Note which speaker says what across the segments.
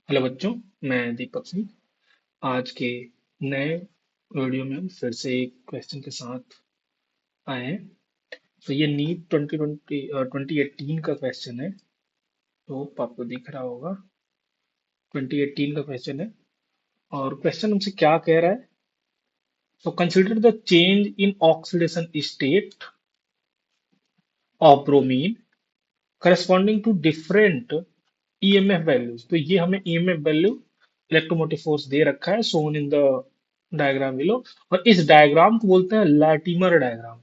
Speaker 1: Hello बच्चों, मैं दीपक सिंह। आज के नए वीडियो में हम फिर से एक क्वेश्चन के साथ आए हैं। तो ये नीट 2018 का क्वेश्चन है। तो आपको दिख रहा होगा, 2018 का क्वेश्चन है। और क्वेश्चन हमसे क्या कह रहा है? So consider the change in oxidation state of bromine corresponding to different EMF values. तो ये हमें ईएमएफ वैल्यू, इलेक्ट्रोमोटिव फोर्स दे रखा है, shown in the diagram below. और इस डायग्राम को बोलते हैं लैटिमर डायग्राम।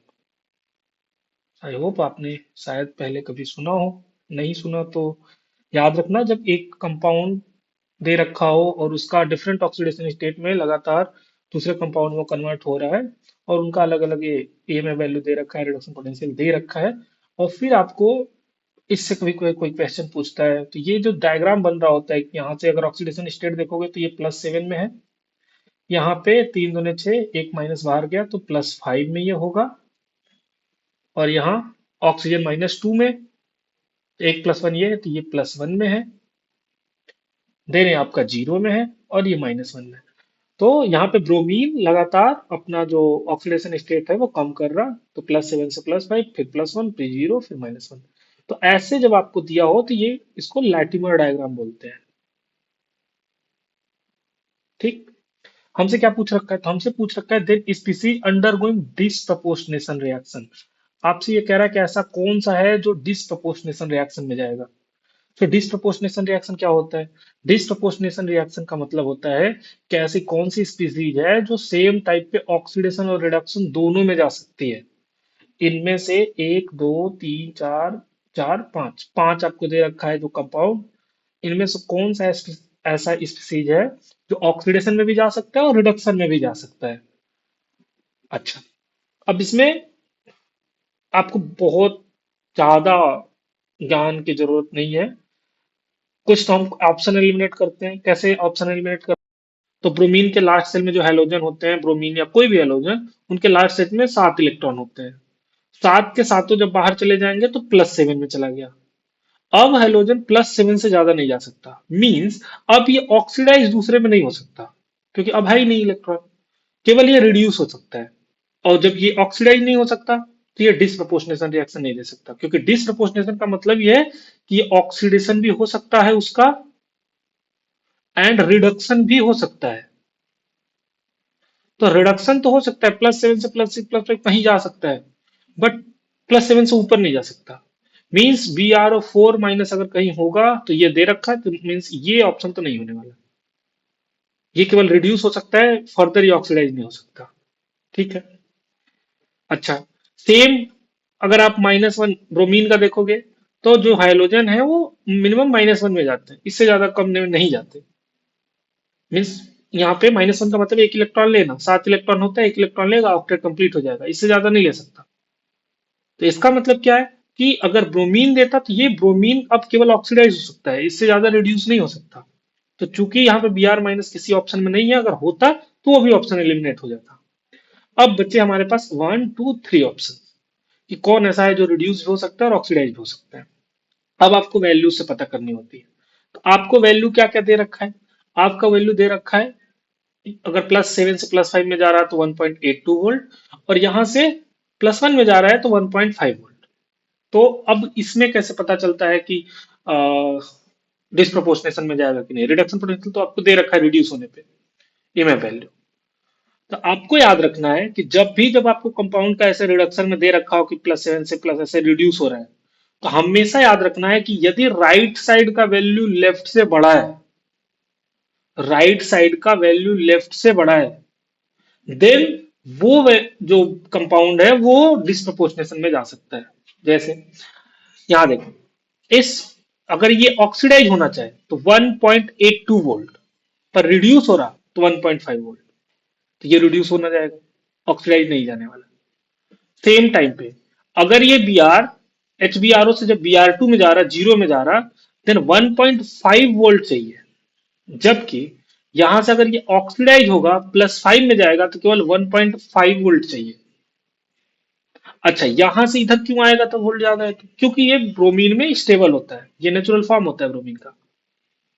Speaker 1: आई होप आपने शायद पहले कभी सुना हो। नहीं सुना तो याद रखना, जब एक कंपाउंड दे रखा हो और उसका डिफरेंट ऑक्सीडेशन स्टेट में लगातार दूसरे कंपाउंड में कन्वर्ट हो रहा है, और उनका अलग अलग ईएमएफ वैल्यू दे रखा है, रिडक्शन पोटेंशियल दे रखा है, और फिर आपको इससे कभी कोई कोई क्वेश्चन पूछता है, तो ये जो डायग्राम बन रहा होता है कि यहाँ से अगर ऑक्सीडेशन स्टेट देखोगे तो ये +7 में है। यहाँ पे 3 दूने 6, एक माइनस बाहर गया तो +5 में ये होगा। और यहाँ ऑक्सीजन -2 में, एक +1 ये है तो ये +1 में है। देन ये आपका 0 में है और ये -1 में है। तो यहाँ पे ब्रोमीन लगातार अपना जो ऑक्सीडेशन स्टेट है वो कम कर रहा। तो +7 से +5, फिर +1, फिर 0, फिर -1। तो ऐसे जब आपको दिया हो तो ये इसको लैटिमर डायग्राम बोलते हैं। ठीक। हमसे क्या पूछ रखा है? तो हमसे पूछ रखा है then species undergoing disproportionation reaction. आपसे ये कह रहा है कि ऐसा कौन सा है जो डिसप्रपोर्शनेशन रिएक्शन में जाएगा। तो डिसप्रपोर्शनेशन रिएक्शन क्या होता है? डिसप्रपोर्शनेशन रिएक्शन का मतलब होता है कि ऐसी कौन सी स्पीसीज है जो सेम टाइप पे ऑक्सीडेशन और रिडक्शन दोनों में जा सकती है। इनमें से एक, दो, तीन, चार, चार, पांच, पांच आपको दे रखा है जो कंपाउंड। इनमें से कौन सा ऐसा स्पीसीज है जो ऑक्सीडेशन में भी जा सकता है और रिडक्शन में भी जा सकता है। अच्छा, अब इसमें आपको बहुत ज्यादा ज्ञान की जरूरत नहीं है। कुछ तो हम ऑप्शन एलिमिनेट करते हैं। कैसे ऑप्शन एलिमिनेट करते हैं? तो ब्रोमीन के लास्ट सेल में जो हैलोजन होते हैं, ब्रोमीन या कोई भी हैलोजन, उनके लास्ट सेट में 7 इलेक्ट्रॉन होते हैं। 7 के 7 जब बाहर चले जाएंगे तो +7 में चला गया। अब हैलोजन +7 से ज्यादा नहीं जा सकता। मींस अब ये ऑक्सीडाइज दूसरे में नहीं हो सकता, क्योंकि अब है ही नहीं इलेक्ट्रॉन। केवल ये रिड्यूस हो सकता है। और जब ये ऑक्सीडाइज नहीं हो सकता तो ये डिसप्रपोर्शनेशन रिएक्शन नहीं दे सकता, क्योंकि डिसप्रपोर्शनेशन का मतलब ये है कि ये ऑक्सीडेशन भी हो सकता है उसका, एंड रिडक्शन भी हो सकता है। तो रिडक्शन तो हो सकता है, +7 से +6 +5 कहीं जा सकता है, बट +7 से ऊपर नहीं जा सकता। मीन्स BrO4- अगर कहीं होगा तो ये दे रखा है, तो मीन्स ये ऑप्शन तो नहीं होने वाला। ये केवल रिड्यूस हो सकता है, फर्दर ये ऑक्सीडाइज नहीं हो सकता। ठीक है। अच्छा, सेम अगर आप -1 ब्रोमीन का देखोगे, तो जो हाइड्रोजन है वो मिनिमम -1 में जाते हैं, इससे ज्यादा कम में नहीं जाते। मीन्स यहाँ पे -1 का मतलब एक इलेक्ट्रॉन लेना, 7 इलेक्ट्रॉन होता है, एक इलेक्ट्रॉन लेगा, ऑक्टेट कंप्लीट हो जाएगा, इससे ज्यादा नहीं ले सकता। तो इसका मतलब क्या है कि अगर ब्रोमीन देता तो ये ब्रोमीन अब केवल ऑक्सीडाइज हो सकता है, इससे ज्यादा रिड्यूस नहीं हो सकता। तो चूंकि यहाँ पे Br- किसी ऑप्शन में नहीं है, अगर होता तो वो भी ऑप्शन एलिमिनेट हो जाता। अब बच्चे हमारे पास 1 2 3 ऑप्शन कि कौन ऐसा है जो रिड्यूस भी हो सकता है और ऑक्सीडाइज भी हो सकता है। अब आपको वैल्यू से पता करनी होती है। तो आपको वैल्यू क्या क्या दे रखा है? आपका वैल्यू दे रखा है, अगर +7 से +5 में जा रहा है तो 1.82 वोल्ट, और यहां से +1 में जा रहा है तो 1.5 वोल्ट। तो अब इसमें कैसे पता चलता है कि डिस्प्रोपोर्शनेशन में जाएगा कि नहीं? रिडक्शन पोटेंशियल तो आपको दे रखा है रिड्यूस होने पे, एमएफ वैल्यू। तो आपको याद रखना है कि जब आपको कंपाउंड का ऐसे रिडक्शन में दे रखा हो कि +7 से प्लस ऐसे रिड्यूस हो रहा है, तो हमेशा याद रखना है कि यदि राइट साइड का वैल्यू लेफ्ट से बड़ा है, राइट साइड का वैल्यू लेफ्ट से बड़ा है, देन जो कंपाउंड है वो डिस्प्रपोर्शनेशन में जा सकता है। जैसे यहां देखो, इस अगर ये ऑक्सीडाइज होना चाहे तो 1.82 वोल्ट, पर रिड्यूस हो रहा तो 1.5 वोल्ट, तो ये रिड्यूस होना जाएगा, ऑक्सीडाइज नहीं जाने वाला। सेम टाइम पे अगर ये HBRO से जब Br2 में जा रहा, 0 में जा रहा, देन 1.5 वोल्ट चाहिए। जबकि यहां से अगर ये ऑक्सीडाइज होगा, +5 में जाएगा, तो केवल 1.5 वोल्ट चाहिए। अच्छा, यहां से इधर क्यों आएगा तो वोल्ट ज्यादा है? क्योंकि ये ब्रोमीन में स्टेबल होता है, ये नेचुरल फॉर्म होता है ब्रोमीन का।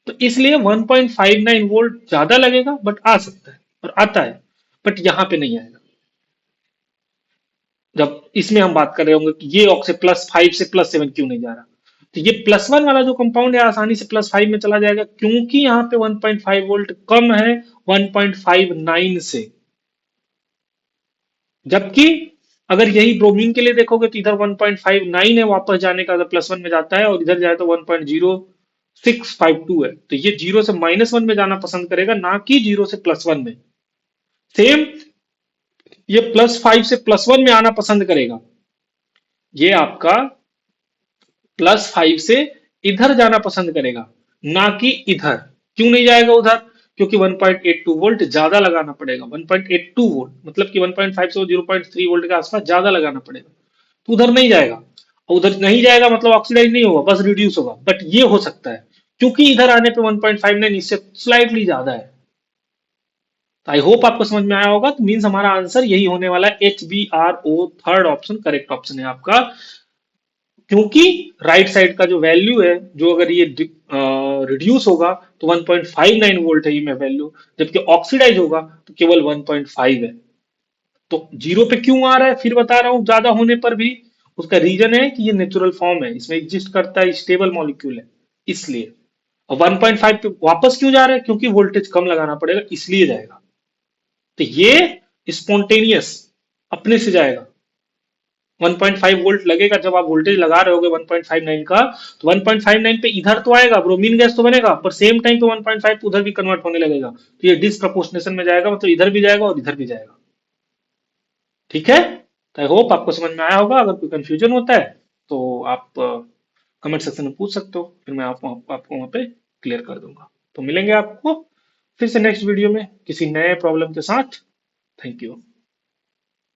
Speaker 1: तो इसलिए 1.59 वोल्ट ज्यादा लगेगा बट आ सकता है और आता है, बट यहां पे नहीं आएगा। जब इसमें हम बात कर रहे होंगे कि ये ऑक्से +5 से +7 क्यों नहीं जा रहा, तो ये +1 वाला जो कंपाउंड है आसानी से +5 में चला जाएगा, क्योंकि यहाँ पे 1.5 वोल्ट कम है 1.59 से। जबकि अगर यही ब्रोमीन के लिए देखोगे तो इधर 1.59 है वापस जाने का, अगर +1 में जाता है, और इधर जाए तो 1.0652 है, तो ये 0 से -1 में जाना पसंद करेगा, ना कि 0 से +1 में। सेम ये +5 से +1 में आना पसंद करेगा, ये आपका +5 से इधर जाना पसंद करेगा, ना कि इधर। क्यों नहीं जाएगा उधर? क्योंकि 1.82 वोल्ट ज्यादा लगाना पड़ेगा। 1.82 वोल्ट मतलब कि 1.5 से 0.3 वोल्ट के आसपास ज्यादा लगाना पड़ेगा, तो उधर नहीं जाएगा। और उधर नहीं जाएगा मतलब ऑक्सीडाइज नहीं होगा, बस रिड्यूस होगा। बट ये हो सकता है क्योंकि इधर आने पे 1.59 इससे स्लाइटली ज्यादा है। आई होप आपको समझ में आया होगा। तो मीन्स हमारा आंसर यही होने वाला है, HBRO, third option correct option है आपका। क्योंकि राइट साइड का जो वैल्यू है, जो अगर ये रिड्यूस होगा तो 1.59 वोल्ट है ये में वैल्यू, जबकि ऑक्सीडाइज होगा तो केवल 1.5 है। तो जीरो पे क्यों आ रहा है फिर बता रहा हूं, ज्यादा होने पर भी उसका रीजन है कि ये नेचुरल फॉर्म है, इसमें एग्जिस्ट करता है, स्टेबल मॉलिक्यूल है, इसलिए। और 1.5 पे वापस क्यों जा रहा है? क्योंकि वोल्टेज कम लगाना पड़ेगा, इसलिए जाएगा। तो ये स्पॉन्टेनियस अपने से जाएगा। 1.5 वोल्ट लगेगा जब आप वोल्टेज लगा रहे होगे 1.59 का, तो 1.59 पे इधर तो आएगा, ब्रोमीन गैस तो बनेगा, पर सेम टाइम पे 1.5 उधर भी कन्वर्ट होने लगेगा, तो ये डिसप्रपोर्शनेशन में जाएगा, मतलब इधर भी जाएगा और इधर भी जाएगा। ठीक है? तो आई होप आपको समझ में आया होगा। अगर कोई कंफ्यूजन होता है तो आप कमेंट सेक्शन में पूछ सकते हो, फिर मैं आपको वहां पे क्लियर कर दूंगा। तो मिलेंगे आपको फिर से नेक्स्ट वीडियो में किसी नए प्रॉब्लम के साथ। Thank you.